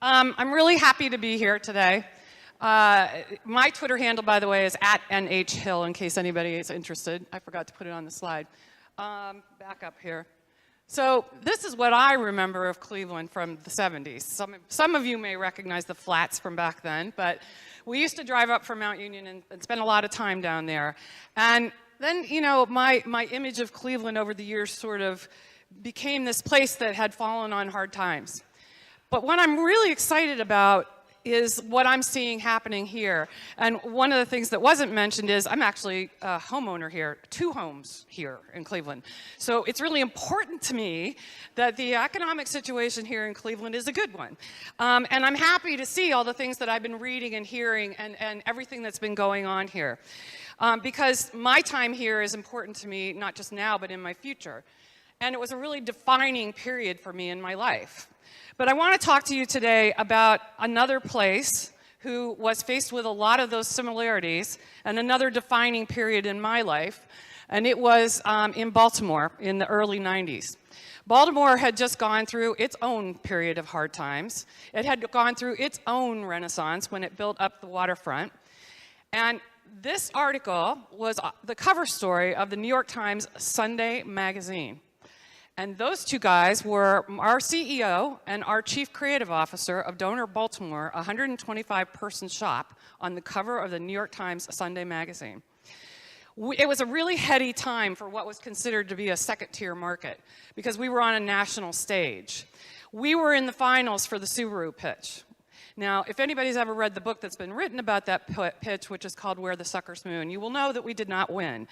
I'm really happy to be here today. My Twitter handle, by the way, is @NHHill, in case anybody is interested. I forgot to put it on the slide. Back up here. So this is what I remember of Cleveland from the 70s. Some of you may recognize the flats from back then, but we used to drive up from Mount Union and spend a lot of time down there. And then, you know, my image of Cleveland over the years sort of became this place that had fallen on hard times. But what I'm really excited about is what I'm seeing happening here. And one of the things that wasn't mentioned is I'm actually a homeowner here, 2 homes here in Cleveland. So it's really important to me that the economic situation here in Cleveland is a good one. And I'm happy to see all the things that I've been reading and hearing and everything that's been going on here. Because my time here is important to me, not just now, but in my future. And it was a really defining period for me in my life. But I want to talk to you today about another place who was faced with a lot of those similarities and another defining period in my life, and it was in Baltimore in the early 90s. Baltimore had just gone through its own period of hard times. It had gone through its own renaissance when it built up the waterfront. And this article was the cover story of the New York Times Sunday magazine. And those 2 guys were our CEO and our Chief Creative Officer of Donor Baltimore, a 125-person shop on the cover of the New York Times Sunday magazine. It was a really heady time for what was considered to be a second-tier market because we were on a national stage. We were in the finals for the Subaru pitch. Now, if anybody's ever read the book that's been written about that pitch, which is called Where the Suckers Moon, you will know that we did not win.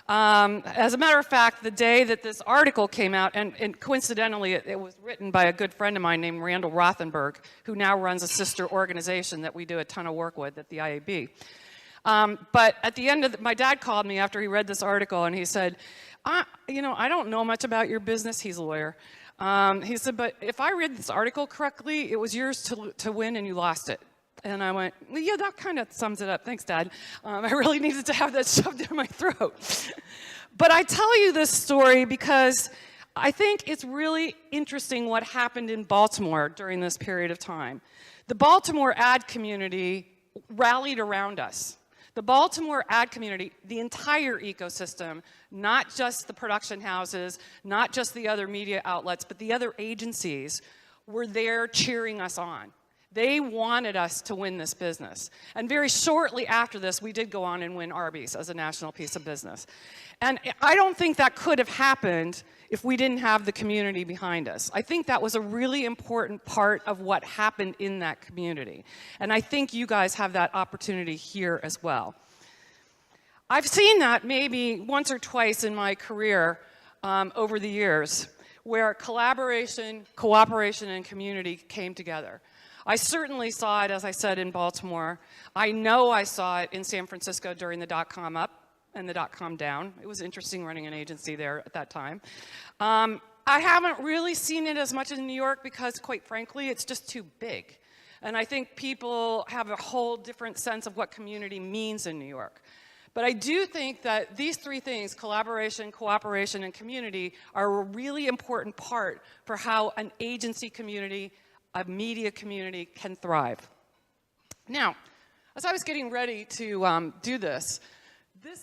As a matter of fact, the day that this article came out, and coincidentally, it was written by a good friend of mine named Randall Rothenberg, who now runs a sister organization that we do a ton of work with at the IAB. But at the end of my dad called me after he read this article, and he said, you know, I don't know much about your business. He's a lawyer. He said, but if I read this article correctly, it was yours to win and you lost it. And I went, well, yeah, that kind of sums it up. Thanks, Dad. I really needed to have that shoved in my throat. But I tell you this story because I think it's really interesting what happened in Baltimore during this period of time. The Baltimore ad community rallied around us. The Baltimore ad community, the entire ecosystem, not just the production houses, not just the other media outlets, but the other agencies were there cheering us on. They wanted us to win this business. And very shortly after this, we did go on and win Arby's as a national piece of business. And I don't think that could have happened if we didn't have the community behind us. I think that was a really important part of what happened in that community. And I think you guys have that opportunity here as well. I've seen that maybe once or twice in my career over the years, where collaboration, cooperation, and community came together. I certainly saw it, as I said, in Baltimore. I know I saw it in San Francisco during the dot-com up and the dot-com down. It was interesting running an agency there at that time. I haven't really seen it as much in New York because, quite frankly, it's just too big. And I think people have a whole different sense of what community means in New York. But I do think that these 3 things, collaboration, cooperation, and community, are a really important part for how an agency community, a media community can thrive. Now, as I was getting ready to do this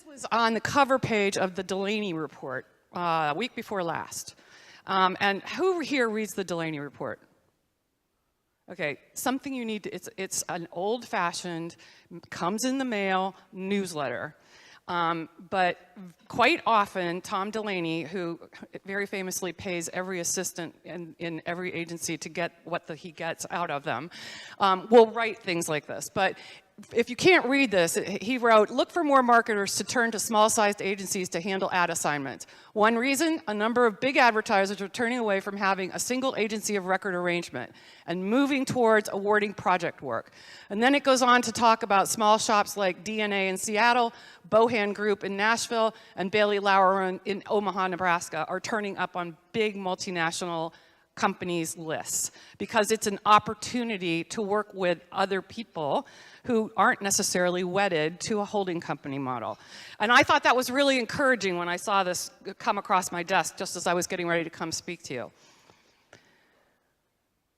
was on the cover page of the Delaney Report, a week before last. And who here reads the Delaney Report? Okay, something you need to, it's an old-fashioned, comes in the mail newsletter. But quite often, Tom Delaney, who very famously pays every assistant in every agency to get what he gets out of them, will write things like this. But if you can't read this, he wrote, look for more marketers to turn to small-sized agencies to handle ad assignments. One reason, a number of big advertisers are turning away from having a single agency of record arrangement and moving towards awarding project work. And then it goes on to talk about small shops like DNA in Seattle, Bohan Group in Nashville, and Bailey Lauer in Omaha, Nebraska are turning up on big multinational companies' lists because it's an opportunity to work with other people who aren't necessarily wedded to a holding company model. And I thought that was really encouraging when I saw this come across my desk just as I was getting ready to come speak to you.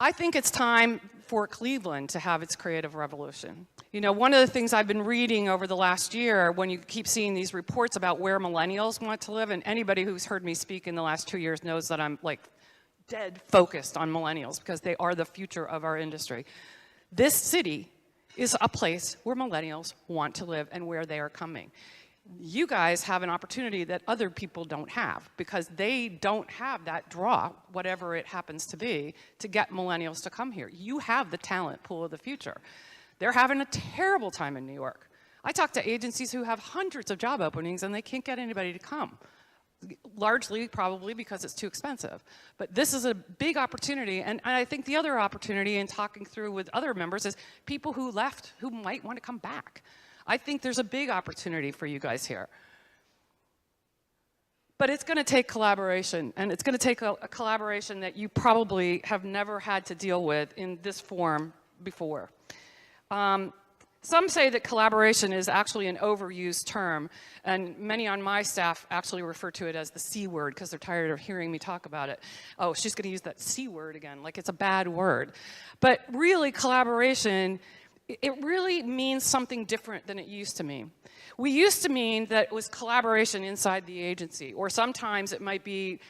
I think it's time for Cleveland to have its creative revolution. You know, one of the things I've been reading over the last year, when you keep seeing these reports about where millennials want to live, and anybody who's heard me speak in the last 2 years knows that I'm like dead focused on millennials because they are the future of our industry. This city is a place where millennials want to live and where they are coming. You guys have an opportunity that other people don't have because they don't have that draw, whatever it happens to be, to get millennials to come here. You have the talent pool of the future. They're having a terrible time in New York. I talk to agencies who have hundreds of job openings and they can't get anybody to come. Largely, probably because it's too expensive. But this is a big opportunity, and I think the other opportunity in talking through with other members is people who left who might want to come back. I think there's a big opportunity for you guys here. But it's going to take collaboration, and it's going to take a collaboration that you probably have never had to deal with in this form before. Some say that collaboration is actually an overused term, and many on my staff actually refer to it as the C word because they're tired of hearing me talk about it. Oh, she's going to use that C word again, like it's a bad word. But really, collaboration, it really means something different than it used to mean. We used to mean that it was collaboration inside the agency, or sometimes it might be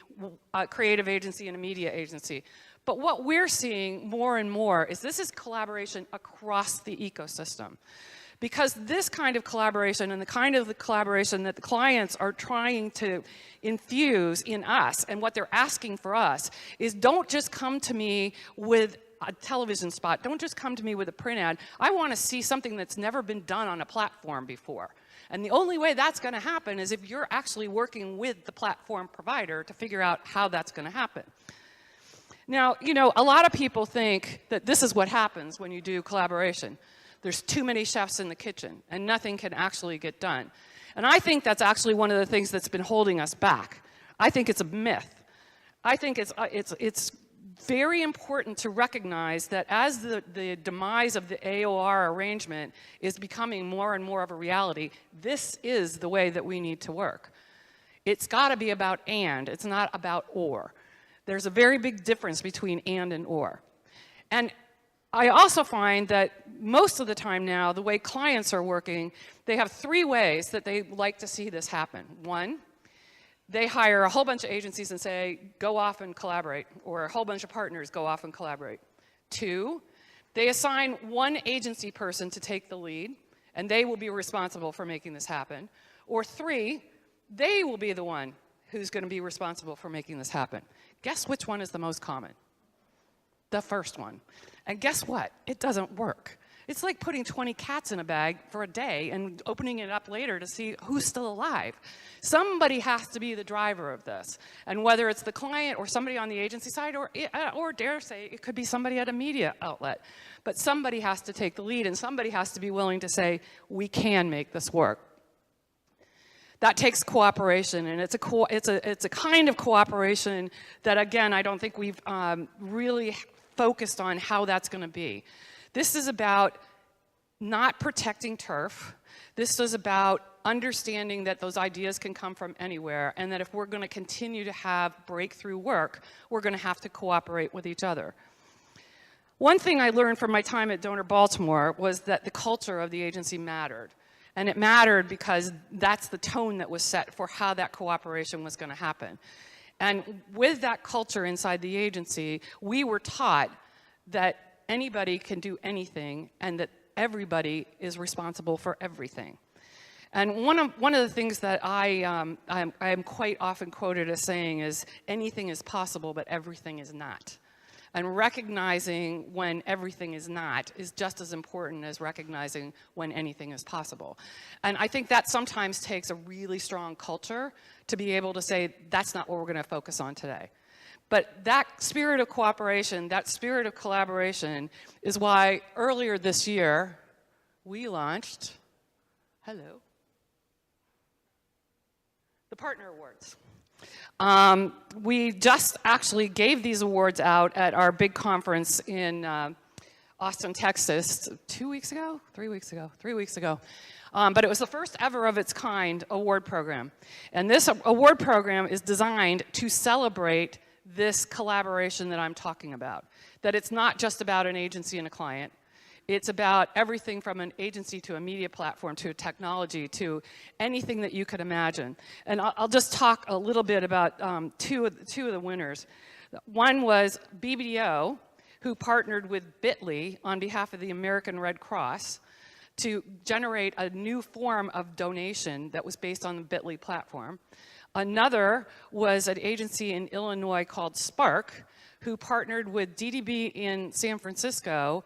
a creative agency and a media agency. But what we're seeing more and more is this is collaboration across the ecosystem. Because this kind of collaboration and the kind of collaboration that the clients are trying to infuse in us and what they're asking for us is don't just come to me with a television spot, don't just come to me with a print ad. I want to see something that's never been done on a platform before. And the only way that's going to happen is if you're actually working with the platform provider to figure out how that's going to happen. Now, you know, a lot of people think that this is what happens when you do collaboration. There's too many chefs in the kitchen, and nothing can actually get done. And I think that's actually one of the things that's been holding us back. I think it's a myth. I think it's very important to recognize that as the demise of the AOR arrangement is becoming more and more of a reality, this is the way that we need to work. It's got to be about and, it's not about or. There's a very big difference between and or. And I also find that most of the time now, the way clients are working, they have 3 ways that they like to see this happen. 1, they hire a whole bunch of agencies and say, go off and collaborate, or a whole bunch of partners go off and collaborate. 2, they assign one agency person to take the lead, and they will be responsible for making this happen. Or 3, they will be the one who's going to be responsible for making this happen. Guess which one is the most common? The first one. And guess what? It doesn't work. It's like putting 20 cats in a bag for a day and opening it up later to see who's still alive. Somebody has to be the driver of this. And whether it's the client or somebody on the agency side, or dare say, it could be somebody at a media outlet. But somebody has to take the lead, and somebody has to be willing to say, we can make this work. That takes cooperation, and it's a kind of cooperation that, again, I don't think we've really focused on how that's going to be. This is about not protecting turf. This is about understanding that those ideas can come from anywhere, and that if we're going to continue to have breakthrough work, we're going to have to cooperate with each other. One thing I learned from my time at Donor Baltimore was that the culture of the agency mattered. And it mattered because that's the tone that was set for how that cooperation was going to happen. And with that culture inside the agency, we were taught that anybody can do anything and that everybody is responsible for everything. And one of the things that I am quite often quoted as saying is, anything is possible, but everything is not. And recognizing when everything is not is just as important as recognizing when anything is possible. And I think that sometimes takes a really strong culture to be able to say, that's not what we're going to focus on today. But that spirit of cooperation, that spirit of collaboration is why earlier this year, we launched, the Partner Awards. We just actually gave these awards out at our big conference in Austin, Texas, 2 weeks ago? 3 weeks ago? 3 weeks ago. But it was the first ever of its kind award program. And this award program is designed to celebrate this collaboration that I'm talking about. That it's not just about an agency and a client. It's about everything from an agency to a media platform to a technology to anything that you could imagine. And I'll just talk a little bit about two of the winners. One was BBDO, who partnered with Bitly on behalf of the American Red Cross to generate a new form of donation that was based on the Bitly platform. Another was an agency in Illinois called Spark, who partnered with DDB in San Francisco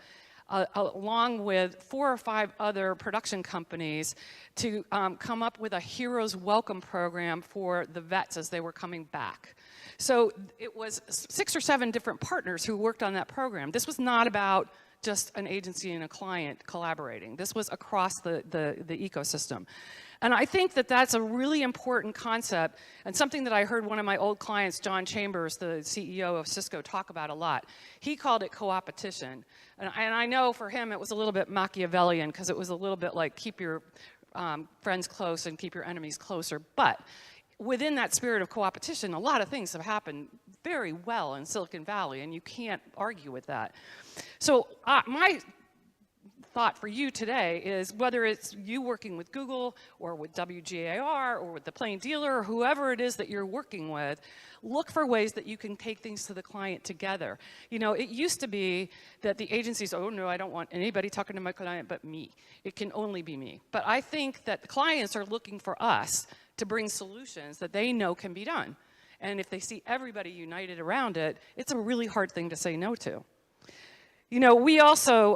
along with 4 or 5 other production companies to come up with a Heroes Welcome program for the vets as they were coming back. So it was 6 or 7 different partners who worked on that program. This was not about just an agency and a client collaborating. This was across the ecosystem. And I think that that's a really important concept and something that I heard one of my old clients, John Chambers, the CEO of Cisco, talk about a lot. He called it co-opetition. And I know for him it was a little bit Machiavellian because it was a little bit like keep your friends close and keep your enemies closer. But within that spirit of co-opetition, a lot of things have happened very well in Silicon Valley, and you can't argue with that. So my thought for you today is whether it's you working with Google or with WGAR or with the Plain Dealer or whoever it is that you're working with, look for ways that you can take things to the client together. You know, it used to be that the agencies, oh no, I don't want anybody talking to my client but me. It can only be me. But I think that the clients are looking for us to bring solutions that they know can be done. And if they see everybody united around it, it's a really hard thing to say no to. You know, we also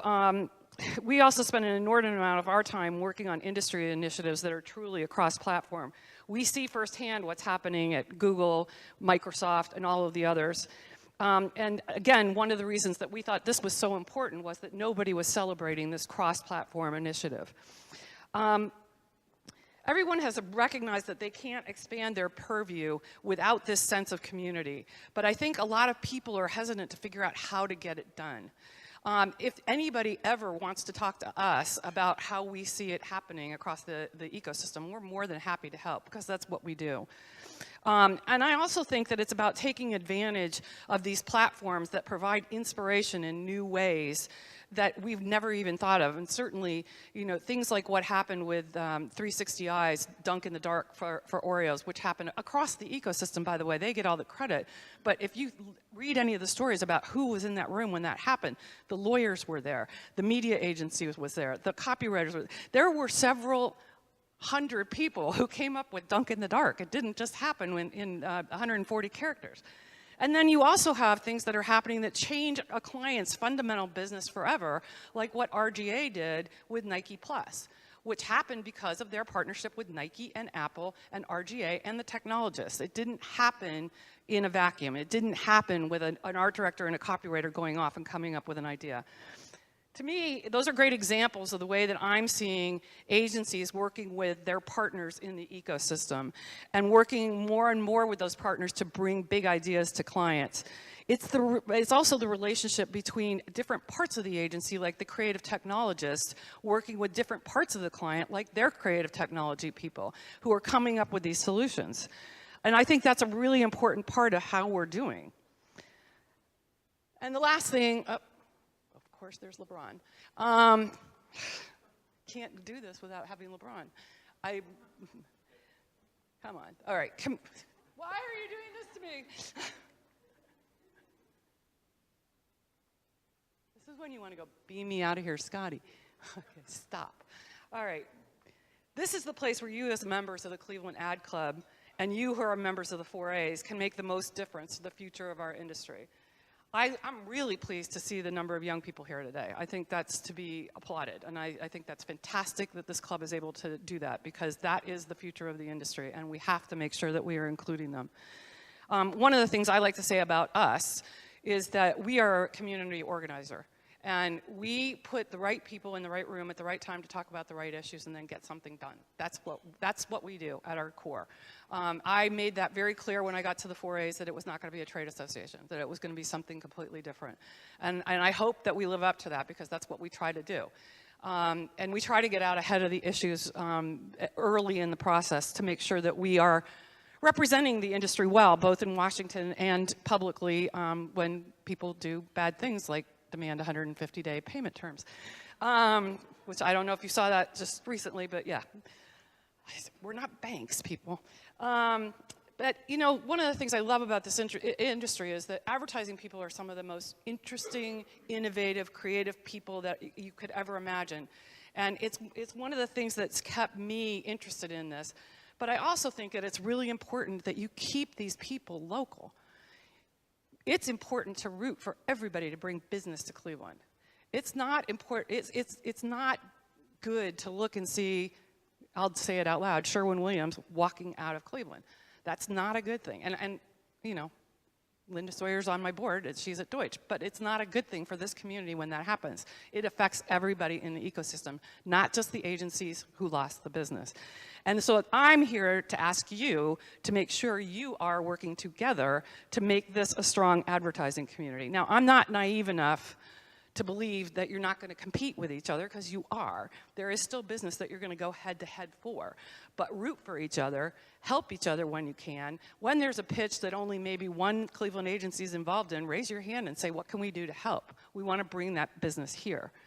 spend an inordinate amount of our time working on industry initiatives that are truly across platform. We see firsthand what's happening at Google, Microsoft, and all of the others. And again, one of the reasons that we thought this was so important was that nobody was celebrating this cross-platform initiative. Everyone has recognized that they can't expand their purview without this sense of community. But I think a lot of people are hesitant to figure out how to get it done. If anybody ever wants to talk to us about how we see it happening across the ecosystem, we're more than happy to help because that's what we do. And I also think that it's about taking advantage of these platforms that provide inspiration in new ways that we've never even thought of. And certainly, you know, things like what happened with 360i's Dunk in the Dark for Oreos, which happened across the ecosystem, by the way. They get all the credit. But if you read any of the stories about who was in that room when that happened, the lawyers were there, the media agency was there, the copywriters were there. There were several hundred people who came up with Dunk in the Dark. It didn't just happen in 140 characters. And then you also have things that are happening that change a client's fundamental business forever, like what RGA did with Nike Plus, which happened because of their partnership with Nike and Apple and RGA and the technologists. It didn't happen in a vacuum. It didn't happen with an art director and a copywriter going off and coming up with an idea. To me, those are great examples of the way that I'm seeing agencies working with their partners in the ecosystem and working more and more with those partners to bring big ideas to clients. It's also the relationship between different parts of the agency, like the creative technologists, working with different parts of the client, like their creative technology people, who are coming up with these solutions. And I think that's a really important part of how we're doing. And the last thing, of course, there's LeBron. Can't do this without having LeBron. Come on. All right. Why are you doing this to me? This is when you want to go, beam me out of here, Scotty. Okay, stop. All right. This is the place where you as members of the Cleveland Ad Club and you who are members of the 4As can make the most difference to the future of our industry. I'm really pleased to see the number of young people here today. I think that's to be applauded, and I think that's fantastic that this club is able to do that because that is the future of the industry, and we have to make sure that we are including them. One of the things I like to say about us is that we are a community organizer, and we put the right people in the right room at the right time to talk about the right issues and then get something done. That's what we do at our core. I made that very clear when I got to the 4As that it was not going to be a trade association, that it was going to be something completely different. And I hope that we live up to that because that's what we try to do. And we try to get out ahead of the issues early in the process to make sure that we are representing the industry well, both in Washington and publicly when people do bad things like demand 150-day payment terms, which I don't know if you saw that just recently, but yeah. We're not banks, people. But you know, one of the things I love about this industry is that advertising people are some of the most interesting, innovative, creative people that you could ever imagine. And it's one of the things that's kept me interested in this. But I also think that it's really important that you keep these people local. It's important to root for everybody to bring business to Cleveland. It's not important, it's not good to look and see, I'll say it out loud, Sherwin-Williams walking out of Cleveland. That's not a good thing. And you know, Linda Sawyer's on my board, she's at Deutsch, but it's not a good thing for this community when that happens. It affects everybody in the ecosystem, not just the agencies who lost the business. And so I'm here to ask you to make sure you are working together to make this a strong advertising community. Now, I'm not naive enough to believe that you're not going to compete with each other, because you are. There is still business that you're going to go head to head for. But root for each other, help each other when you can. When there's a pitch that only maybe one Cleveland agency is involved in, raise your hand and say, what can we do to help? We want to bring that business here.